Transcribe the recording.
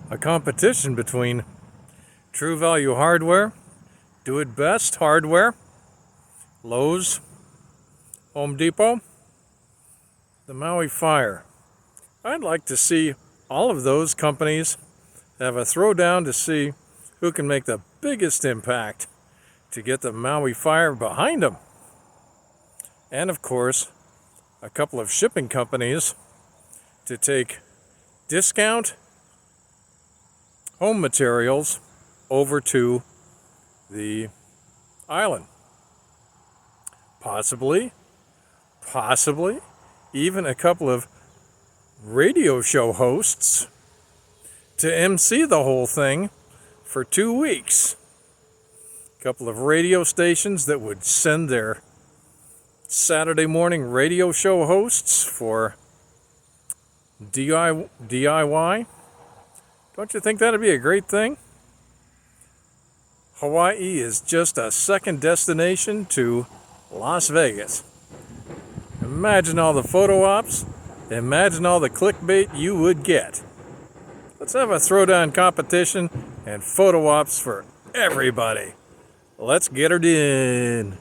a competition between True Value Hardware, Do It Best Hardware, Lowe's, Home Depot, the Maui Fire. I'd like to see all of those companies have a throwdown to see who can make the biggest impact to get the Maui Fire behind them. And of course, a couple of shipping companies to take discount home materials over to the island. Possibly even a couple of radio show hosts to MC the whole thing for 2 weeks. A couple of radio stations that would send their Saturday morning radio show hosts for DIY. Don't you think that'd be a great thing? Hawaii is just a second destination to Las Vegas. Imagine all the photo ops. Imagine all the clickbait you would get. Let's have a throwdown competition and photo ops for everybody. Let's get her done.